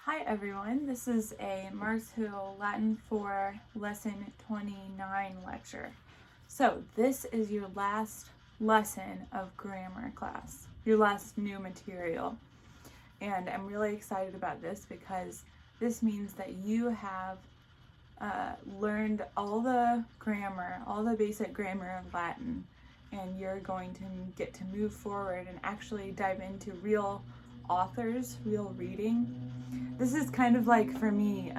Hi everyone, this is a Mars Hill Latin 4 Lesson 29 lecture. So this is your last lesson of grammar class, your last new material. And I'm really excited about this because this means that you have learned all the grammar, all the basic grammar of Latin, and you're going to get to move forward and actually dive into real authors, real reading. This is kind of like, for me,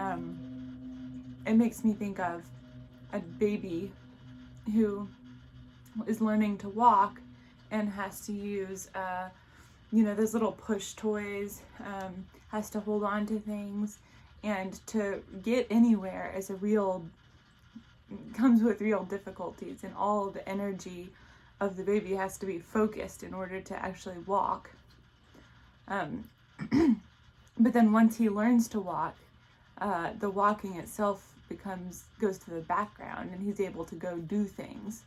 it makes me think of a baby who is learning to walk and has to use, those little push toys, has to hold on to things, and to get anywhere comes with real difficulties, and all the energy of the baby has to be focused in order to actually walk. But then once he learns to walk, the walking itself goes to the background, and he's able to go do things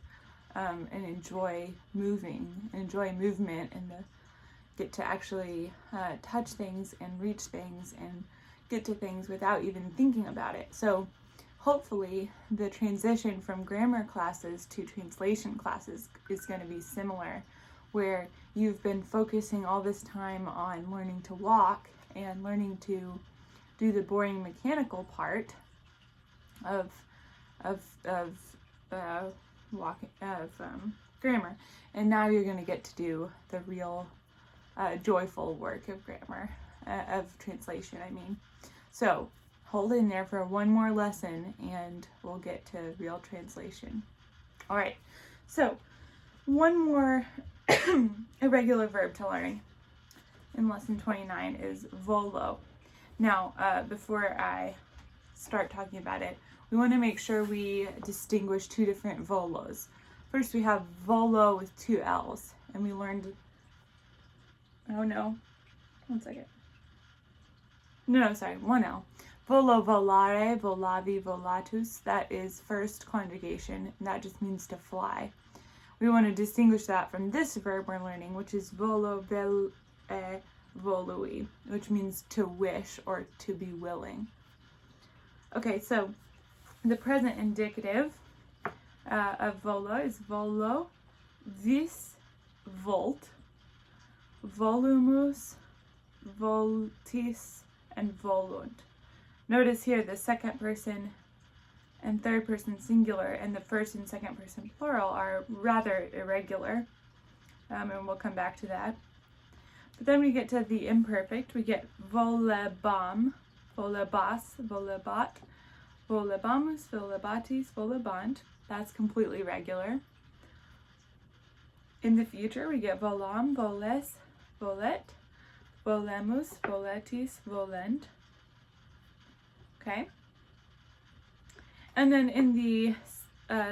and enjoy movement, and get to actually touch things and reach things and get to things without even thinking about it. So hopefully the transition from grammar classes to translation classes is going to be similar, where you've been focusing all this time on learning to walk and learning to do the boring mechanical part of grammar, and now you're going to get to do the real joyful work of grammar, of translation, I mean. So hold in there for one more lesson and we'll get to real translation. All right, so one more irregular verb to learn in lesson 29 is volo. Now, before I start talking about it, we want to make sure we distinguish two different volos. First, we have volo with two L's, and we learned, one L. Volo, volare, volavi, volatus, that is first conjugation, and that just means to fly. We want to distinguish that from this verb we're learning, which is volo, volui, which means to wish or to be willing. Okay, so the present indicative of volo is volo, vis, volt, volumus, voltis, and volunt. Notice here the second person and third person singular and the first and second person plural are rather irregular, and we'll come back to that. But then we get to the imperfect. We get volebam, volebas, volebat, volebamus, volebatis, volebant. That's completely regular. In the future, we get volam, voles, volet, volemus, voletis, volent. Okay? And then in the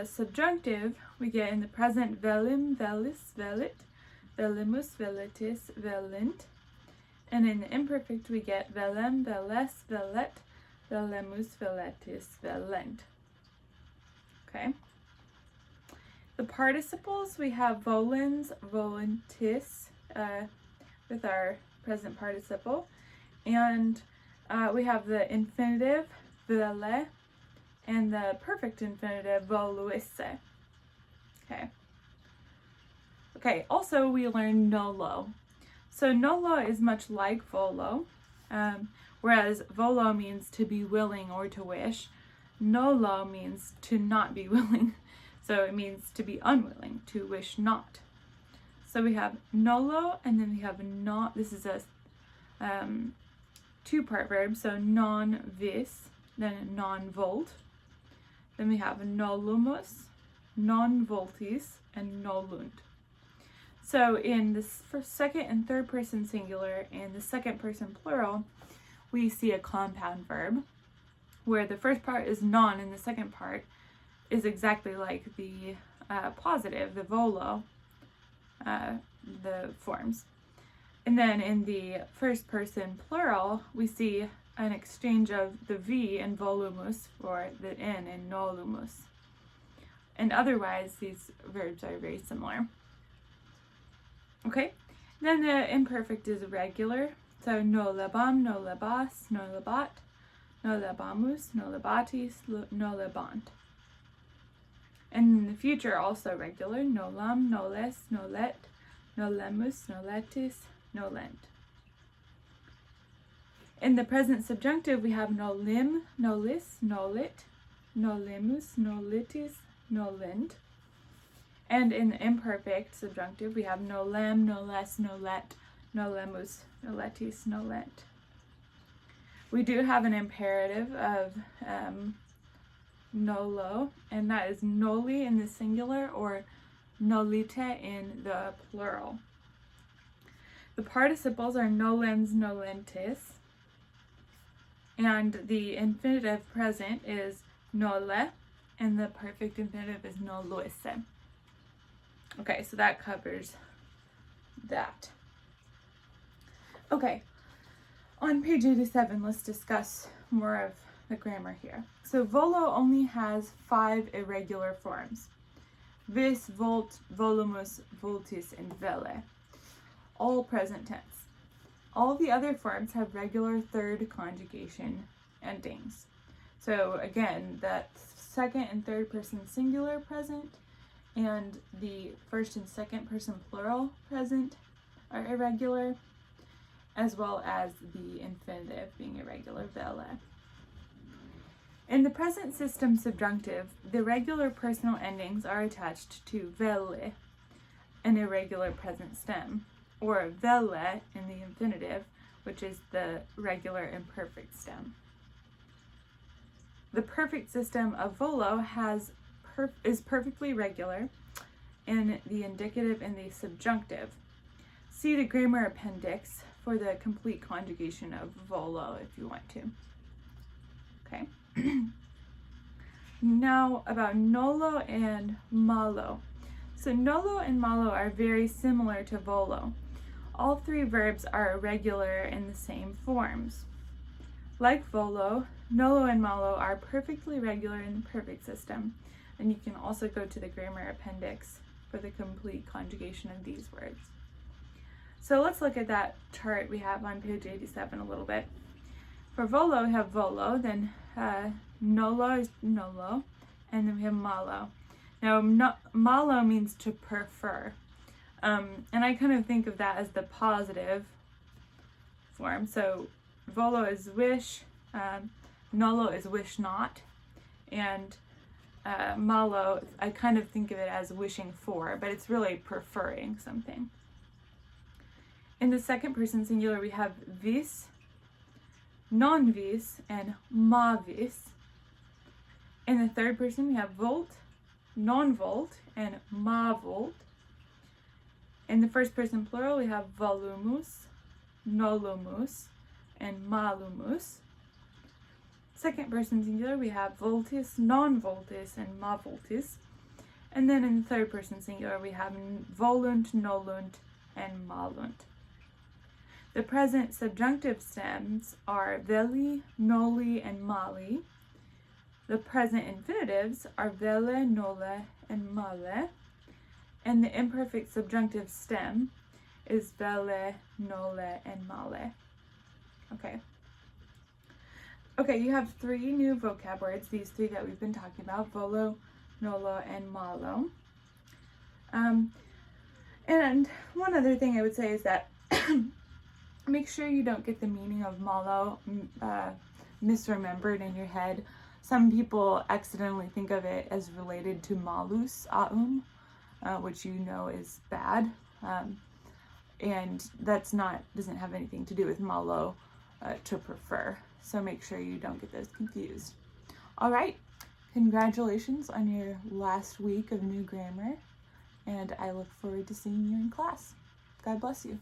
subjunctive, we get in the present velim, velis, velit, velimus, velitis, velint. And in the imperfect, we get velem, veles, velet, velemus, veletis, velent. Okay? The participles, we have volens, volentis, with our present participle. And we have the infinitive, vele, and the perfect infinitive, voluisse. Okay, also we learned nolo. So nolo is much like volo, whereas volo means to be willing or to wish. Nolo means to not be willing. So it means to be unwilling, to wish not. So we have nolo, and then we have non. This is a two-part verb, so non vis, then non volt. Then we have nolumus, non voltis, and nolunt. So in the second and third person singular and the second person plural, we see a compound verb, where the first part is non and the second part is exactly like the positive, the volo, the forms. And then in the first person plural, we see an exchange of the v in volumus for the n in nolumus. And otherwise, these verbs are very similar. Okay, then the imperfect is irregular. So no lebam, no lebas, no lebat, no lebamus, no lebatis, no lebant. And in the future, also regular, no lam, no les, no let, no lemus, no letis, no lent. In the present subjunctive, we have no lim, no lis, no lit, no lemus, no litis, no lent. And in the imperfect subjunctive, we have no lem, no les, no let, no lemus, no letis, no lent. We do have an imperative of nolo, and that is noli in the singular or nolite in the plural. The participles are nolens, nolentis, and the infinitive present is nole, and the perfect infinitive is noluisse. Okay, so that covers that. Okay, on page 87, let's discuss more of the grammar here. So volo only has 5 irregular forms. Vis, volt, volumus, vultis, and vele. All present tense. All the other forms have regular third conjugation endings. So again, that second and third person singular present and the first and second person plural present are irregular, as well as the infinitive being irregular, vele. In the present system subjunctive, the regular personal endings are attached to vele, an irregular present stem, or vele in the infinitive, which is the regular imperfect stem. The perfect system of volo is perfectly regular in the indicative and the subjunctive. See the grammar appendix for the complete conjugation of volo if you want to. Okay. Now about nolo and malo. So nolo and malo are very similar to volo. All 3 verbs are irregular in the same forms. Like volo, nolo and malo are perfectly regular in the perfect system, and you can also go to the grammar appendix for the complete conjugation of these words. So let's look at that chart we have on page 87 a little bit. For volo, we have volo, then nolo is nolo, and then we have malo. Now, malo means to prefer, and I kind of think of that as the positive form. So volo is wish, nolo is wish not, and malo, I kind of think of it as wishing for, but it's really preferring something. In the second person singular, we have vis, non-vis, and ma-vis. In the third person, we have volt, non-volt, and ma-volt. In the first person plural, we have volumus, nolumus, and malumus. Second person singular, we have voltis, non-voltis, and ma-voltis. And then in the third person singular, we have volunt, nolunt, and malunt. The present subjunctive stems are veli, noli, and mali. The present infinitives are vele, nole, and male. And the imperfect subjunctive stem is vele, nole, and male. Okay. Okay, you have 3 new vocab words, these 3 that we've been talking about, volo, nolo, and malo. And one other thing I would say is that make sure you don't get the meaning of malo misremembered in your head. Some people accidentally think of it as related to malus aum, which you know is bad, and that's doesn't have anything to do with malo, to prefer. So make sure you don't get those confused. All right, congratulations on your last week of new grammar, and I look forward to seeing you in class. God bless you.